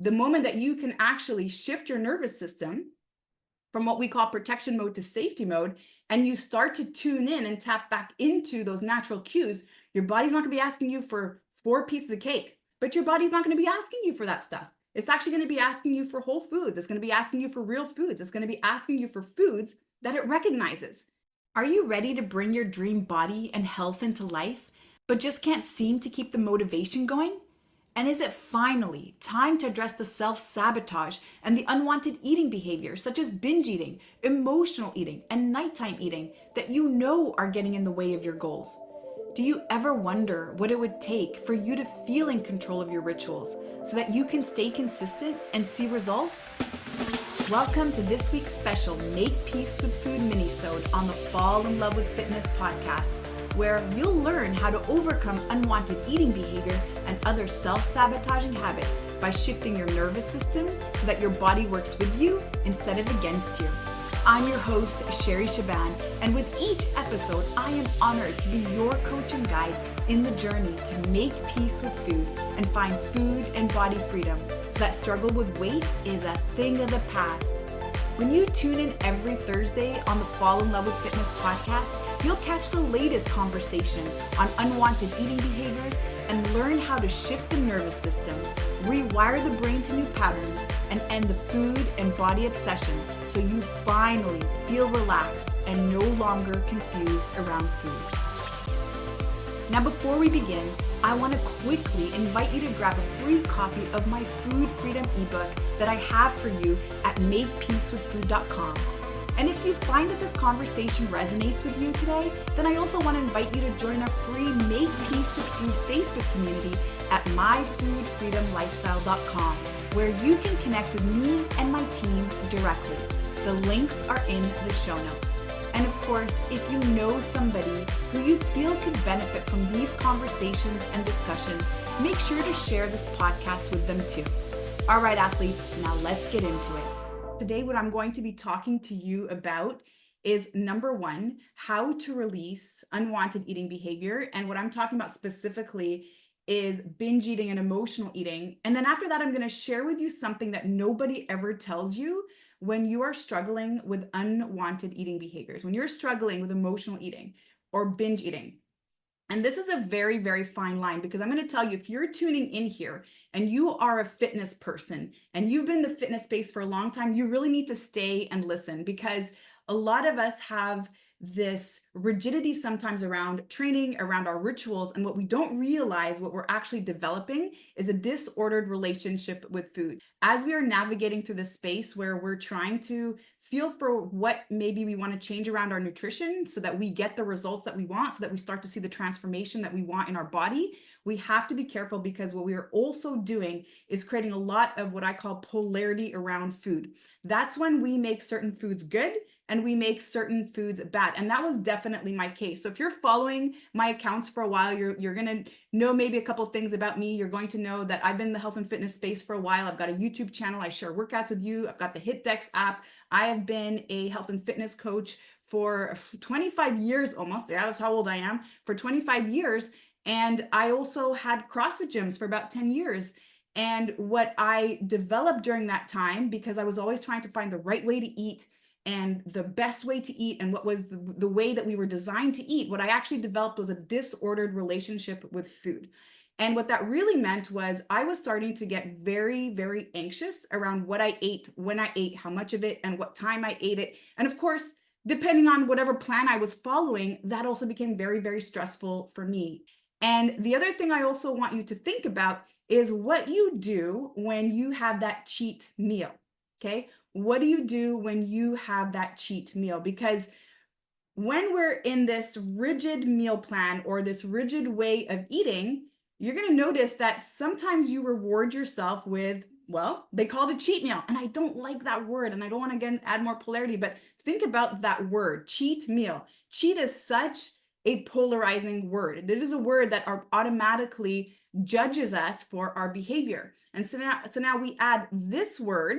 The moment that you can actually shift your nervous system from what we call protection mode to safety mode, and you start to tune in and tap back into those natural cues, your body's not going to be asking you for 4 pieces of cake, but your body's not going to be asking you for that stuff. It's actually going to be asking you for whole foods. It's going to be asking you for real foods. It's going to be asking you for foods that it recognizes. Are you ready to bring your dream body and health into life, but just can't seem to keep the motivation going? And is it finally time to address the self-sabotage and the unwanted eating behaviors such as binge eating, emotional eating, and nighttime eating that you know are getting in the way of your goals? Do you ever wonder what it would take for you to feel in control of your rituals so that you can stay consistent and see results? Welcome to this week's special Make Pece With Food Minisode on the Fall in Love with Fitness podcast, where you'll learn how to overcome unwanted eating behavior and other self-sabotaging habits by shifting your nervous system so that your body works with you instead of against you. I'm your host, Sherry Shaban, and with each episode, I am honored to be your coach and guide in the journey to make peace with food and find food and body freedom so that struggle with weight is a thing of the past. When you tune in every Thursday on the Fall in Love with Fitness podcast, you'll catch the latest conversation on unwanted eating behaviors and learn how to shift the nervous system, rewire the brain to new patterns, and end the food and body obsession so you finally feel relaxed and no longer confused around food. Now, before we begin, I want to quickly invite you to grab a free copy of my Food Freedom ebook that I have for you at makepecewithfood.com. And if you find that this conversation resonates with you today, then I also want to invite you to join our free Make Pece With Food Facebook community at myfoodfreedomlifestyle.com, where you can connect with me and my team directly. The links are in the show notes. And of course, if you know somebody who you feel could benefit from these conversations and discussions, make sure to share this podcast with them too. All right, athletes, now let's get into it. Today, what I'm going to be talking to you about is number one, how to release unwanted eating behavior. And what I'm talking about specifically is binge eating and emotional eating. And then after that, I'm going to share with you something that nobody ever tells you when you are struggling with unwanted eating behaviors, when you're struggling with emotional eating or binge eating. And this is a very, very fine line, because I'm going to tell you, if you're tuning in here and you are a fitness person and you've been in the fitness space for a long time, you really need to stay and listen, because a lot of us have this rigidity sometimes around training, around our rituals. And what we don't realize, what we're actually developing, is a disordered relationship with food. As we are navigating through this space where we're trying to feel for what maybe we want to change around our nutrition so that we get the results that we want, so that we start to see the transformation that we want in our body, we have to be careful, because what we are also doing is creating a lot of what I call polarity around food. That's when we make certain foods good and we make certain foods bad. And that was definitely my case. So if you're following my accounts for a while, you're going to know maybe a couple of things about me. You're going to know that I've been in the health and fitness space for a while. I've got a YouTube channel. I share workouts with you. I've got the HitDex app. I have been a health and fitness coach for 25 years almost. Yeah, that's how old I am. For 25 years. And I also had CrossFit gyms for about 10 years. And what I developed during that time, because I was always trying to find the right way to eat and the best way to eat and what was the way that we were designed to eat, what I actually developed was a disordered relationship with food. And what that really meant was I was starting to get very, very anxious around what I ate, when I ate, how much of it, and what time I ate it. And of course, depending on whatever plan I was following, that also became very, very stressful for me. And the other thing I also want you to think about is what you do when you have that cheat meal, okay? What do you do when you have that cheat meal? Because when we're in this rigid meal plan or this rigid way of eating, you're going to notice that sometimes you reward yourself with, well, they call it a cheat meal. And I don't like that word. And I don't want to, again, add more polarity, but think about that word, cheat meal. Cheat is such a polarizing word. It is a word that automatically judges us for our behavior. And so now we add this word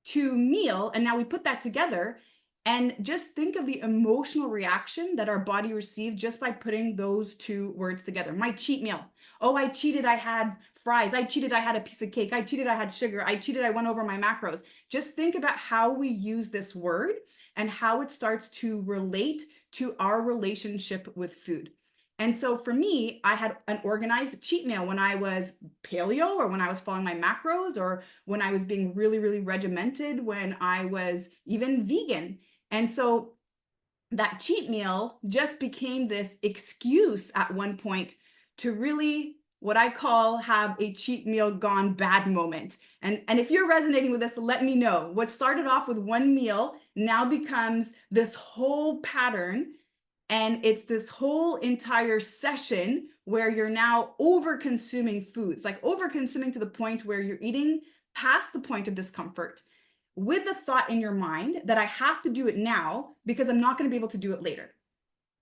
to meal, and now we put that together, and just think of the emotional reaction that our body received just by putting those two words together. My cheat meal. Oh, I cheated. I had fries. I cheated, I had a piece of cake. I cheated, I had sugar. I cheated, I went over my macros. Just think about how we use this word and how it starts to relate to our relationship with food. And so for me, I had an organized cheat meal when I was paleo, or when I was following my macros, or when I was being really, really regimented, when I was even vegan. And so that cheat meal just became this excuse at one point to really, what I call, have a cheat meal gone bad moment. And if you're resonating with this, let me know. What started off with one meal now becomes this whole pattern, and it's this whole entire session where you're now over consuming foods, like over consuming to the point where you're eating past the point of discomfort, with the thought in your mind that I have to do it now because I'm not going to be able to do it later.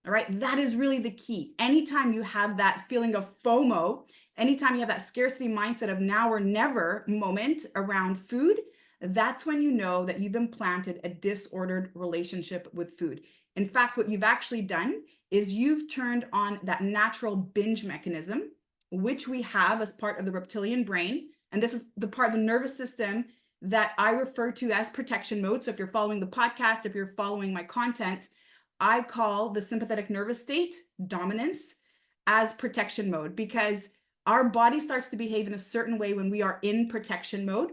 All right. That is really the key. Anytime you have that feeling of FOMO, anytime you have that scarcity mindset of now or never moment around food, that's when you know that you've implanted a disordered relationship with food. In fact, what you've actually done is you've turned on that natural binge mechanism, which we have as part of the reptilian brain. And this is the part of the nervous system that I refer to as protection mode. So if you're following the podcast, if you're following my content, I call the sympathetic nervous state, dominance, as protection mode, because our body starts to behave in a certain way when we are in protection mode.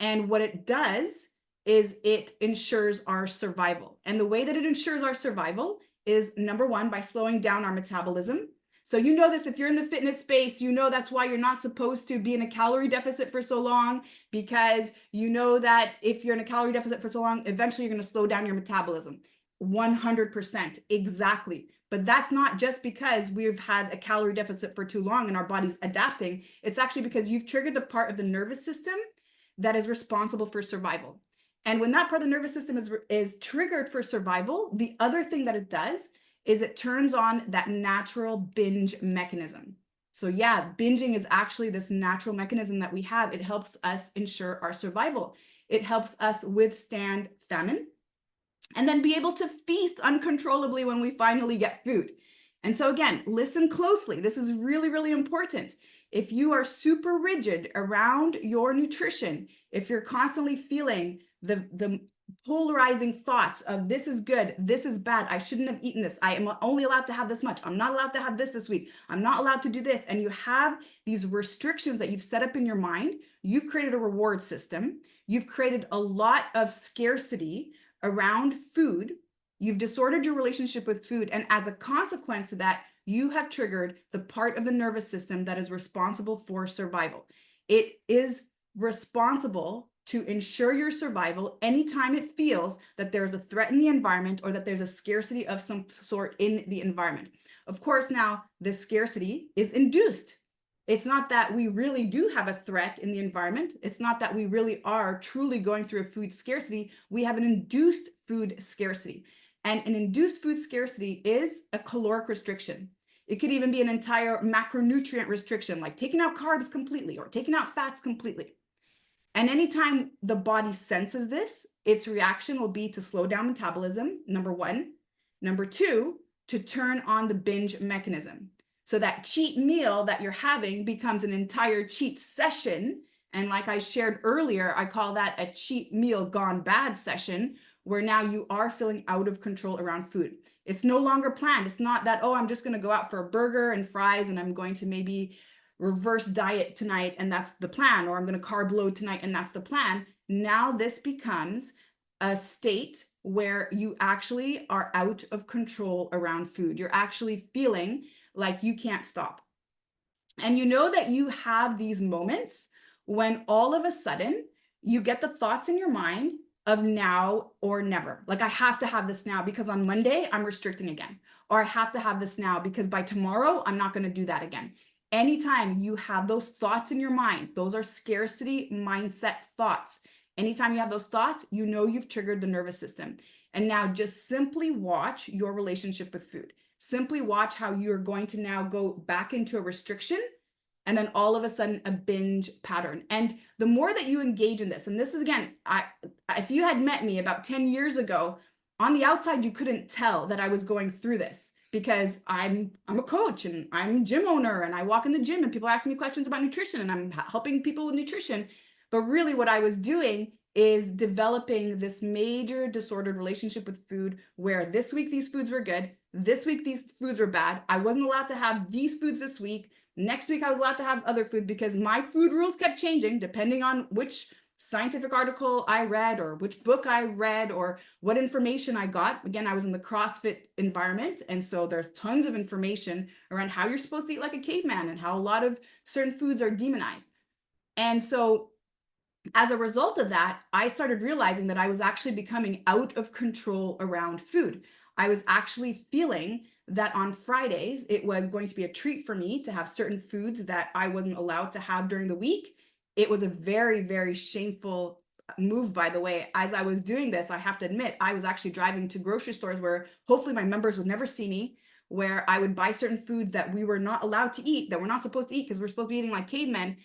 And what it does is it ensures our survival. And the way that it ensures our survival is, number one, by slowing down our metabolism. So you know this, if you're in the fitness space, you know that's why you're not supposed to be in a calorie deficit for so long, because you know that if you're in a calorie deficit for so long, eventually you're going to slow down your metabolism. 100%, exactly. But that's not just because we've had a calorie deficit for too long and our body's adapting. It's actually because you've triggered the part of the nervous system that is responsible for survival. And when that part of the nervous system is triggered for survival, the other thing that it does is it turns on that natural binge mechanism. So yeah, binging is actually this natural mechanism that we have. It helps us ensure our survival. It helps us withstand famine and then be able to feast uncontrollably when we finally get food. And so again, listen closely. This is really, really important. If you are super rigid around your nutrition, if you're constantly feeling the polarizing thoughts of this is good, this is bad, I shouldn't have eaten this, I am only allowed to have this much, I'm not allowed to have this week, I'm not allowed to do this, and you have these restrictions that you've set up in your mind, you've created a reward system, you've created a lot of scarcity around food, you've disordered your relationship with food, and as a consequence of that, you have triggered the part of the nervous system that is responsible for survival. It is responsible to ensure your survival anytime it feels that there's a threat in the environment or that there's a scarcity of some sort in the environment. Of course, now this scarcity is induced. It's not that we really do have a threat in the environment. It's not that we really are truly going through a food scarcity. We have an induced food scarcity. And an induced food scarcity is a caloric restriction. It could even be an entire macronutrient restriction, like taking out carbs completely or taking out fats completely. And anytime the body senses this, its reaction will be to slow down metabolism, number one. Number two, to turn on the binge mechanism. So that cheat meal that you're having becomes an entire cheat session. And like I shared earlier, I call that a cheat meal gone bad session, where now you are feeling out of control around food. It's no longer planned. It's not that, oh, I'm just going to go out for a burger and fries and I'm going to maybe reverse diet tonight and that's the plan, or I'm going to carb load tonight and that's the plan. Now this becomes a state where you actually are out of control around food. You're actually feeling like you can't stop. And you know that you have these moments when all of a sudden you get the thoughts in your mind of now or never. Like, I have to have this now because on Monday I'm restricting again, or I have to have this now because by tomorrow I'm not going to do that again. Anytime you have those thoughts in your mind, those are scarcity mindset thoughts. Anytime you have those thoughts, you know you've triggered the nervous system. And now just simply watch your relationship with food. Simply watch how you're going to now go back into a restriction and then all of a sudden a binge pattern. And the more that you engage in this, and this is again, if you had met me about 10 years ago, on the outside, you couldn't tell that I was going through this. because I'm a coach and I'm a gym owner and I walk in the gym and people ask me questions about nutrition and I'm helping people with nutrition. But really what I was doing is developing this major disordered relationship with food where this week these foods were good, this week these foods were bad. I wasn't allowed to have these foods this week. Next week I was allowed to have other food because my food rules kept changing depending on which scientific article I read or which book I read or what information I got. Again, I was in the CrossFit environment. And so there's tons of information around how you're supposed to eat like a caveman and how a lot of certain foods are demonized. And so as a result of that, I started realizing that I was actually becoming out of control around food. I was actually feeling that on Fridays, it was going to be a treat for me to have certain foods that I wasn't allowed to have during the week. It was a very, very shameful move, by the way. As I was doing this, I have to admit, I was actually driving to grocery stores where hopefully my members would never see me, where I would buy certain foods that we were not allowed to eat, that we're not supposed to eat because we're supposed to be eating like cavemen.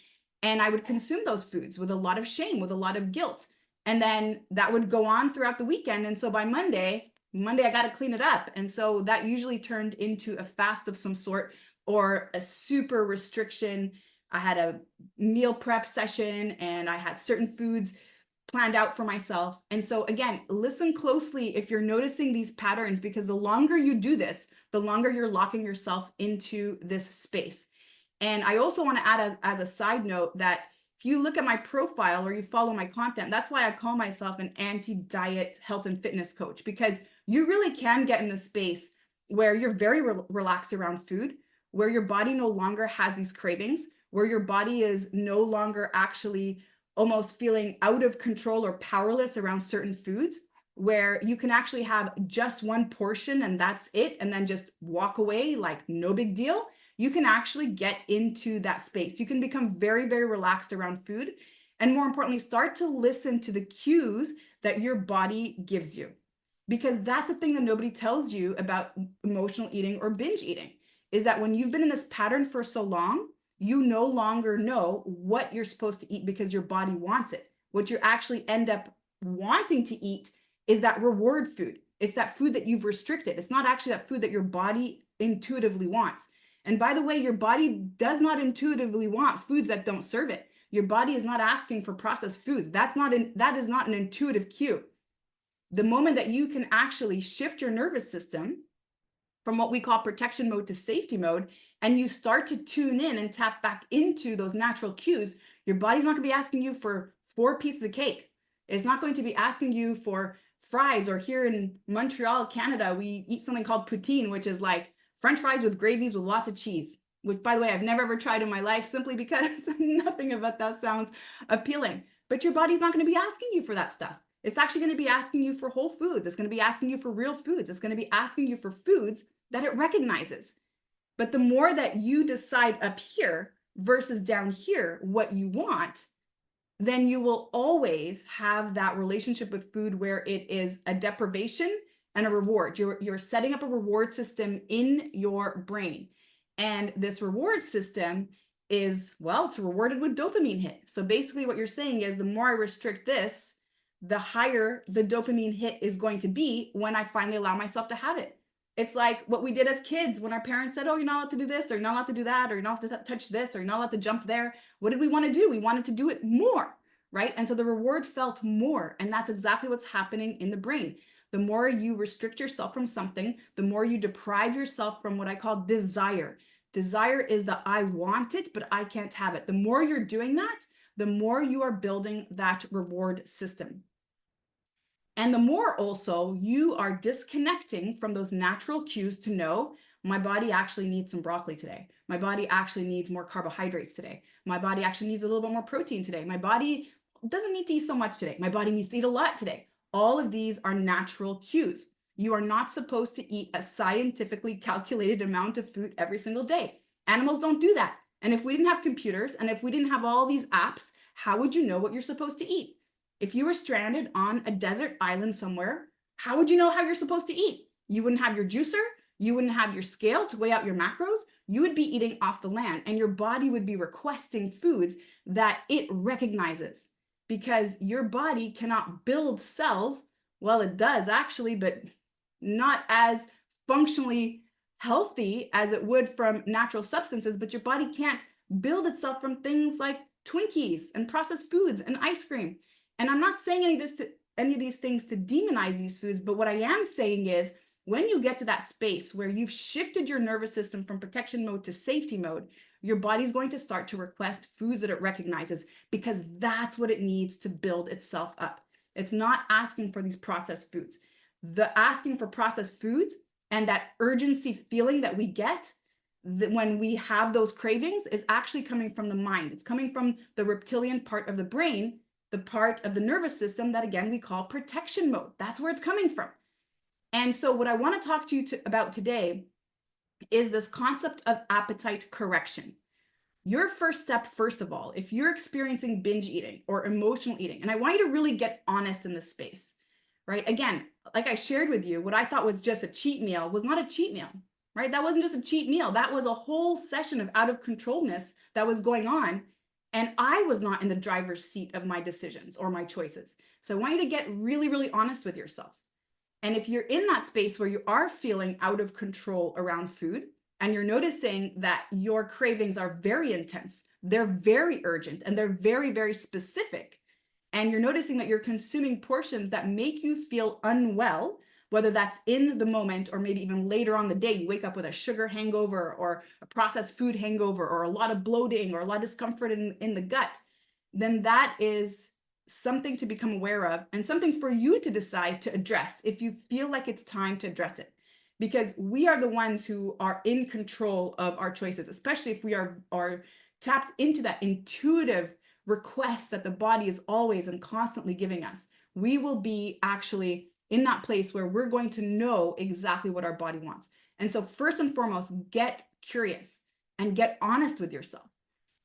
And I would consume those foods with a lot of shame, with a lot of guilt. And then that would go on throughout the weekend. And so by Monday, I got to clean it up. And so that usually turned into a fast of some sort or a super restriction. I had a meal prep session and I had certain foods planned out for myself. And so again, listen closely if you're noticing these patterns, because the longer you do this, the longer you're locking yourself into this space. And I also want to add as a side note that if you look at my profile or you follow my content, that's why I call myself an anti-diet health and fitness coach, because you really can get in the space where you're very relaxed around food, where your body no longer has these cravings, where your body is no longer actually almost feeling out of control or powerless around certain foods, where you can actually have just one portion and that's it, and then just walk away like no big deal. You can actually get into that space. You can become very, very relaxed around food. And more importantly, start to listen to the cues that your body gives you. Because that's the thing that nobody tells you about emotional eating or binge eating, is that when you've been in this pattern for so long, you no longer know what you're supposed to eat because your body wants it. What you actually end up wanting to eat is that reward food. It's that food that you've restricted. It's not actually that food that your body intuitively wants. And by the way, your body does not intuitively want foods that don't serve it. Your body is not asking for processed foods. That is not an intuitive cue. The moment that you can actually shift your nervous system from what we call protection mode to safety mode, and you start to tune in and tap back into those natural cues, your body's not going to be asking you for 4 pieces of cake. It's not going to be asking you for fries, or here in Montreal, Canada, we eat something called poutine, which is like French fries with gravies with lots of cheese, which, by the way, I've never ever tried in my life simply because nothing about that sounds appealing. But your body's not going to be asking you for that stuff. It's actually going to be asking you for whole foods. It's going to be asking you for real foods. It's going to be asking you for foods that it recognizes. But the more that you decide up here versus down here what you want, then you will always have that relationship with food where it is a deprivation and a reward. You're setting up a reward system in your brain. And this reward system is, well, it's rewarded with dopamine hit. So basically what you're saying is the more I restrict this, the higher the dopamine hit is going to be when I finally allow myself to have it. It's like what we did as kids when our parents said, oh, you're not allowed to do this, or you're not allowed to do that, or you're not allowed to touch this, or you're not allowed to jump there. What did we want to do? We wanted to do it more, right? And so the reward felt more. And that's exactly what's happening in the brain. The more you restrict yourself from something, the more you deprive yourself from what I call desire. Desire is the I want it, but I can't have it. The more you're doing that, the more you are building that reward system. And the more also you are disconnecting from those natural cues to know my body actually needs some broccoli today. My body actually needs more carbohydrates today. My body actually needs a little bit more protein today. My body doesn't need to eat so much today. My body needs to eat a lot today. All of these are natural cues. You are not supposed to eat a scientifically calculated amount of food every single day. Animals don't do that. And if we didn't have computers and if we didn't have all these apps, how would you know what you're supposed to eat? If you were stranded on a desert island somewhere, how would you know how you're supposed to eat? You wouldn't have your juicer. You wouldn't have your scale to weigh out your macros. You would be eating off the land, and your body would be requesting foods that it recognizes, because your body cannot build cells. Well, it does actually, but not as functionally healthy as it would from natural substances, but your body can't build itself from things like Twinkies and processed foods and ice cream. And I'm not saying any of these things to demonize these foods, but what I am saying is when you get to that space where you've shifted your nervous system from protection mode to safety mode, your body's going to start to request foods that it recognizes because that's what it needs to build itself up. It's not asking for these processed foods. The asking for processed foods and that urgency feeling that we get when we have those cravings is actually coming from the mind. It's coming from the reptilian part of the brain, the part of the nervous system that, again, we call protection mode. That's where it's coming from. And so what I want to talk to you about today is this concept of appetite correction. Your first step, first of all, if you're experiencing binge eating or emotional eating, and I want you to really get honest in this space, right? Again, like I shared with you, what I thought was just a cheat meal was not a cheat meal, right? That wasn't just a cheat meal. That was a whole session of out of controlness that was going on. And I was not in the driver's seat of my decisions or my choices. So I want you to get really, really honest with yourself. And if you're in that space where you are feeling out of control around food, and you're noticing that your cravings are very intense, they're very urgent, and they're very, very specific, and you're noticing that you're consuming portions that make you feel unwell, whether that's in the moment or maybe even later on the day, you wake up with a sugar hangover or a processed food hangover or a lot of bloating or a lot of discomfort in the gut, then that is something to become aware of and something for you to decide to address if you feel like it's time to address it. Because we are the ones who are in control of our choices, especially if we are tapped into that intuitive request that the body is always and constantly giving us. We will be actually in that place where we're going to know exactly what our body wants. And so first and foremost, get curious and get honest with yourself.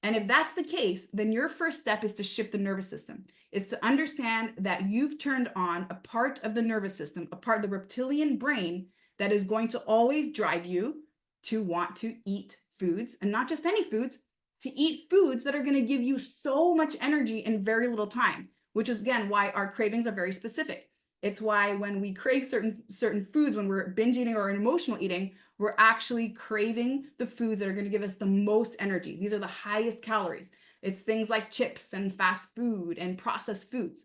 And if that's the case, then your first step is to shift the nervous system. It's to understand that you've turned on a part of the nervous system, a part of the reptilian brain that is going to always drive you to want to eat foods, and not just any foods, to eat foods that are going to give you so much energy in very little time, which is, again, why our cravings are very specific. It's why when we crave certain foods, when we're binge eating or in emotional eating, we're actually craving the foods that are going to give us the most energy. These are the highest calories. It's things like chips and fast food and processed foods.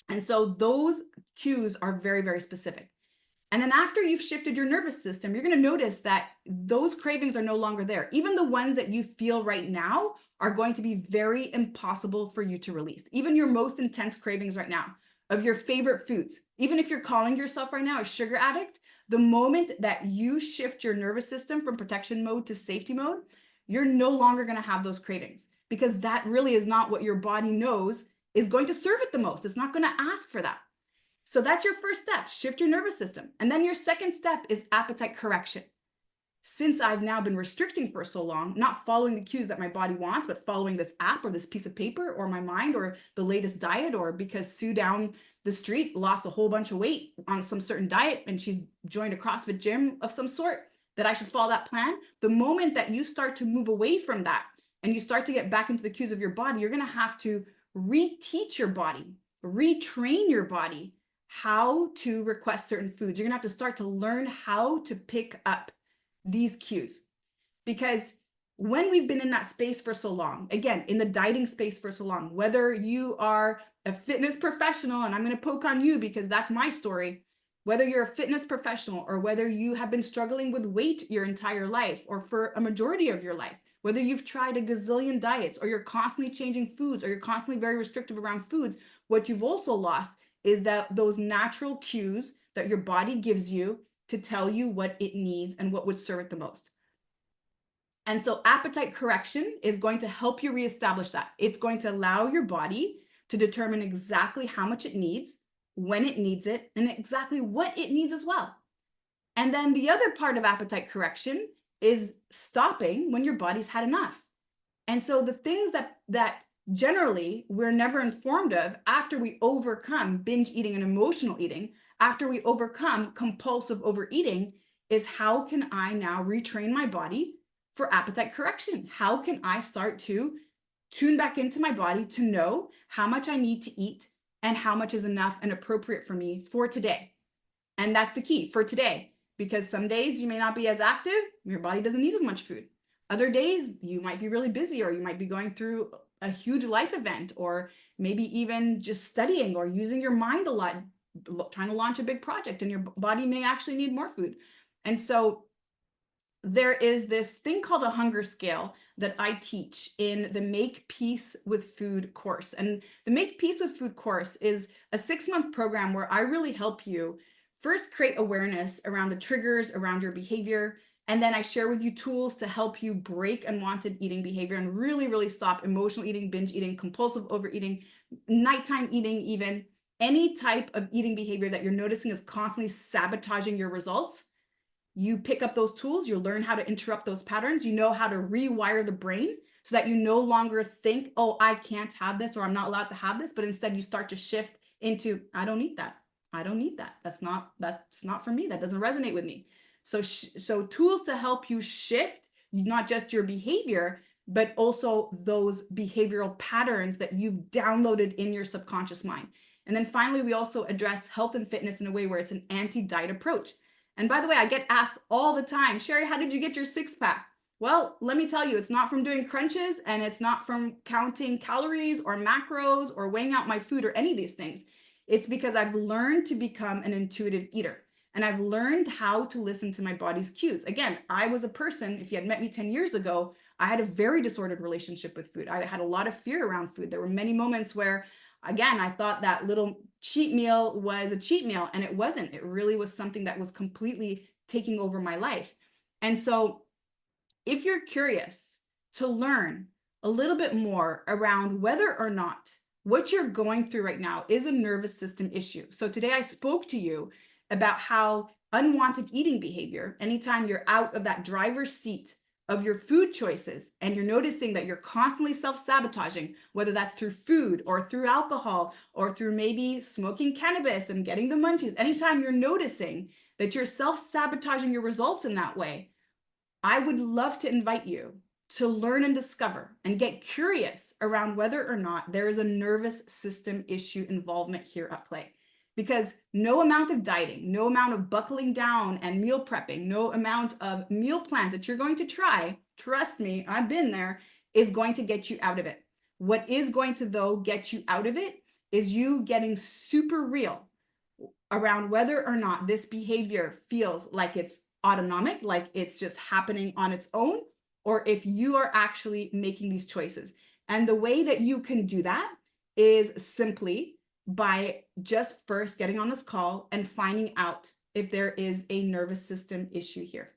And so those cues are very, very specific. And then after you've shifted your nervous system, you're going to notice that those cravings are no longer there. Even the ones that you feel right now are going to be very impossible for you to release. Even your most intense cravings right now of your favorite foods, even if you're calling yourself right now a sugar addict, the moment that you shift your nervous system from protection mode to safety mode, you're no longer going to have those cravings, because that really is not what your body knows is going to serve it the most. It's not going to ask for that. So that's your first step, shift your nervous system. And then your second step is appetite correction. Since I've now been restricting for so long, not following the cues that my body wants, but following this app or this piece of paper or my mind or the latest diet, or because Sue down the street lost a whole bunch of weight on some certain diet and she joined a CrossFit gym of some sort, that I should follow that plan. The moment that you start to move away from that and you start to get back into the cues of your body, you're going to have to reteach your body, retrain your body how to request certain foods. You're going to have to start to learn how to pick up these cues. Because when we've been in that space for so long, again, in the dieting space for so long, whether you are a fitness professional, and I'm going to poke on you because that's my story, whether you're a fitness professional or whether you have been struggling with weight your entire life or for a majority of your life, whether you've tried a gazillion diets or you're constantly changing foods or you're constantly very restrictive around foods, what you've also lost is that those natural cues that your body gives you to tell you what it needs and what would serve it the most. And so appetite correction is going to help you reestablish that. It's going to allow your body to determine exactly how much it needs, when it needs it, and exactly what it needs as well. And then the other part of appetite correction is stopping when your body's had enough. And so the things that generally we're never informed of after we overcome binge eating and emotional eating, after we overcome compulsive overeating, is how can I now retrain my body for appetite correction? How can I start to tune back into my body to know how much I need to eat and how much is enough and appropriate for me for today? And that's the key for today. because some days you may not be as active, your body doesn't need as much food. Other days you might be really busy, or you might be going through a huge life event, or maybe even just studying or using your mind a lot, trying to launch a big project, and your body may actually need more food. And so there is this thing called a hunger scale that I teach in the Make Pece With Food course. And the Make Pece With Food course is a 6-month program where I really help you first create awareness around the triggers around your behavior. And then I share with you tools to help you break unwanted eating behavior and really, really stop emotional eating, binge eating, compulsive overeating, nighttime eating, even any type of eating behavior that you're noticing is constantly sabotaging your results. You pick up those tools, you learn how to interrupt those patterns, you know how to rewire the brain so that you no longer think, oh, I can't have this, or I'm not allowed to have this, but instead you start to shift into, I don't need that. I don't need that. That's not for me. That doesn't resonate with me. So tools to help you shift not just your behavior, but also those behavioral patterns that you've downloaded in your subconscious mind. And then finally, we also address health and fitness in a way where it's an anti-diet approach. And by the way, I get asked all the time, Sherry, how did you get your 6-pack? Well, let me tell you, it's not from doing crunches, and it's not from counting calories or macros or weighing out my food or any of these things. It's because I've learned to become an intuitive eater, and I've learned how to listen to my body's cues. Again, I was a person, if you had met me 10 years ago, I had a very disordered relationship with food. I had a lot of fear around food. There were many moments where, again, I thought that little cheat meal was a cheat meal, and it wasn't. It really was something that was completely taking over my life. And so if you're curious to learn a little bit more around whether or not what you're going through right now is a nervous system issue. So today I spoke to you about how unwanted eating behavior, anytime you're out of that driver's seat of your food choices and you're noticing that you're constantly self-sabotaging, whether that's through food or through alcohol or through maybe smoking cannabis and getting the munchies, anytime you're noticing that you're self-sabotaging your results in that way, I would love to invite you to learn and discover and get curious around whether or not there is a nervous system issue involvement here at play. Because no amount of dieting, no amount of buckling down and meal prepping, no amount of meal plans that you're going to try, trust me, I've been there, is going to get you out of it. What is going to, though, get you out of it is you getting super real around whether or not this behavior feels like it's autonomic, like it's just happening on its own, or if you are actually making these choices. And the way that you can do that is simply by just first getting on this call and finding out if there is a nervous system issue here.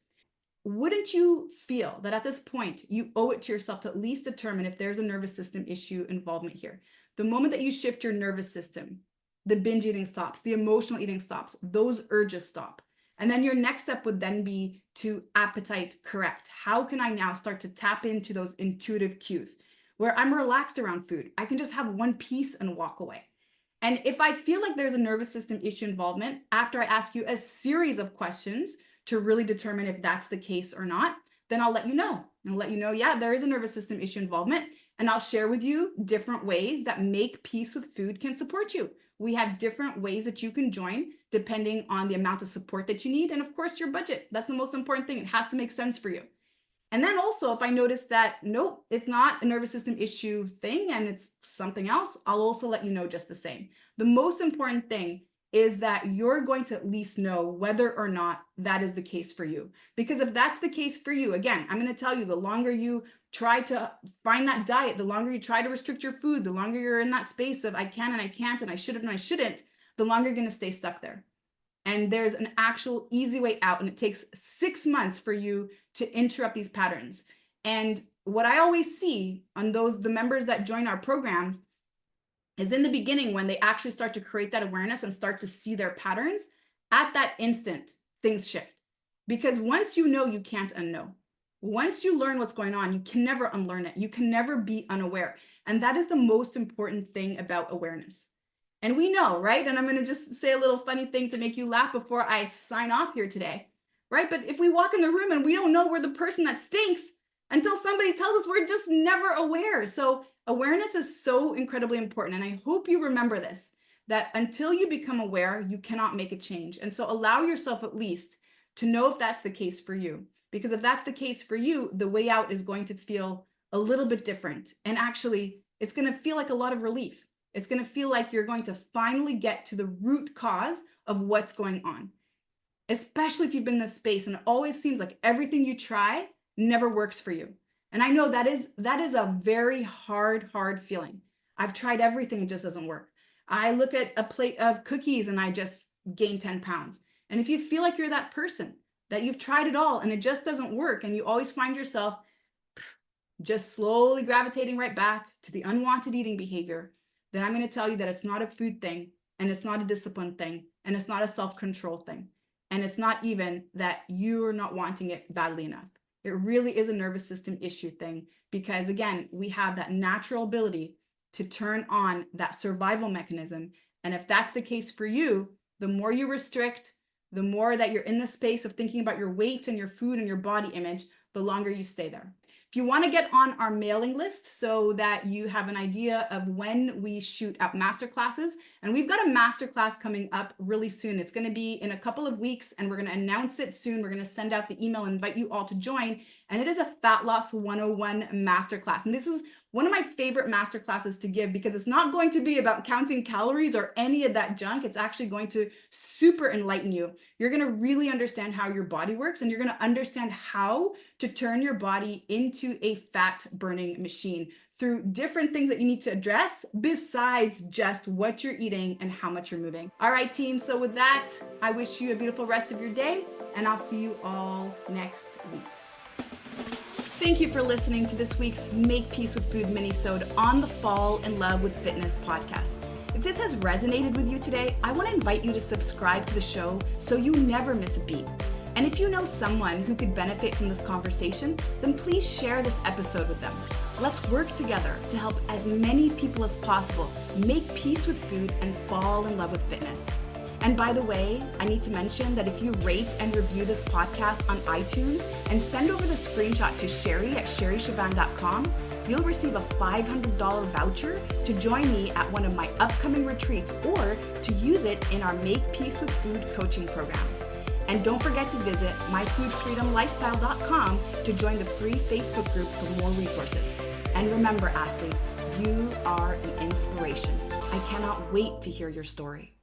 Wouldn't you feel that at this point, you owe it to yourself to at least determine if there's a nervous system issue involvement here? The moment that you shift your nervous system, the binge eating stops, the emotional eating stops, those urges stop. And then your next step would then be to appetite correct. How can I now start to tap into those intuitive cues where I'm relaxed around food? I can just have one piece and walk away. And if I feel like there's a nervous system issue involvement, after I ask you a series of questions to really determine if that's the case or not, then I'll let you know. I'll let you know, yeah, there is a nervous system issue involvement. And I'll share with you different ways that Make Pece With Food can support you. We have different ways that you can join depending on the amount of support that you need. And of course, your budget. That's the most important thing. It has to make sense for you. And then also, if I notice that, nope, it's not a nervous system issue thing and it's something else, I'll also let you know just the same. The most important thing is that you're going to at least know whether or not that is the case for you. Because if that's the case for you, again, I'm going to tell you, the longer you try to find that diet, the longer you try to restrict your food, the longer you're in that space of I can and I can't and I shouldn't and I shouldn't, the longer you're going to stay stuck there. And there's an actual easy way out, and it takes 6 months for you to interrupt these patterns. And what I always see on the members that join our programs is in the beginning, when they actually start to create that awareness and start to see their patterns, at that instant, things shift. Because once you know, you can't unknow. Once you learn what's going on, you can never unlearn it. You can never be unaware. And that is the most important thing about awareness. And we know, right? And I'm going to just say a little funny thing to make you laugh before I sign off here today, right? But if we walk in the room and we don't know we're the person that stinks until somebody tells us, we're just never aware. So awareness is so incredibly important. And I hope you remember this, that until you become aware, you cannot make a change. And so allow yourself at least to know if that's the case for you. Because if that's the case for you, the way out is going to feel a little bit different. And actually, it's going to feel like a lot of relief. It's going to feel like you're going to finally get to the root cause of what's going on, especially if you've been in this space and it always seems like everything you try never works for you. And I know that is a very hard feeling. I've tried everything, it just doesn't work. I look at a plate of cookies and I just gain 10 pounds. And if you feel like you're that person, that you've tried it all and it just doesn't work, and you always find yourself just slowly gravitating right back to the unwanted eating behavior, then I'm going to tell you that it's not a food thing, and it's not a discipline thing, and it's not a self-control thing. And it's not even that you're not wanting it badly enough. It really is a nervous system issue thing, because again, we have that natural ability to turn on that survival mechanism. And if that's the case for you, the more you restrict, the more that you're in the space of thinking about your weight and your food and your body image, the longer you stay there. If you want to get on our mailing list so that you have an idea of when we shoot out masterclasses, and we've got a masterclass coming up really soon. It's going to be in a couple of weeks, and we're going to announce it soon. We're going to send out the email and invite you all to join. And it is a Fat Loss 101 masterclass. And this is one of my favorite masterclasses to give, because it's not going to be about counting calories or any of that junk. It's actually going to super enlighten you. You're going to really understand how your body works, and you're going to understand how to turn your body into a fat burning machine through different things that you need to address besides just what you're eating and how much you're moving. All right, team. So with that, I wish you a beautiful rest of your day, and I'll see you all next week. Thank you for listening to this week's Make Pece with Food Minisode on the Fall in Love with Fitness podcast. If this has resonated with you today, I want to invite you to subscribe to the show so you never miss a beat. And if you know someone who could benefit from this conversation, then please share this episode with them. Let's work together to help as many people as possible make peace with food and fall in love with fitness. And by the way, I need to mention that if you rate and review this podcast on iTunes and send over the screenshot to Sherry at sherryshaban.com, you'll receive a $500 voucher to join me at one of my upcoming retreats, or to use it in our Make Pece with Food coaching program. And don't forget to visit myfoodfreedomlifestyle.com to join the free Facebook group for more resources. And remember, athlete, you are an inspiration. I cannot wait to hear your story.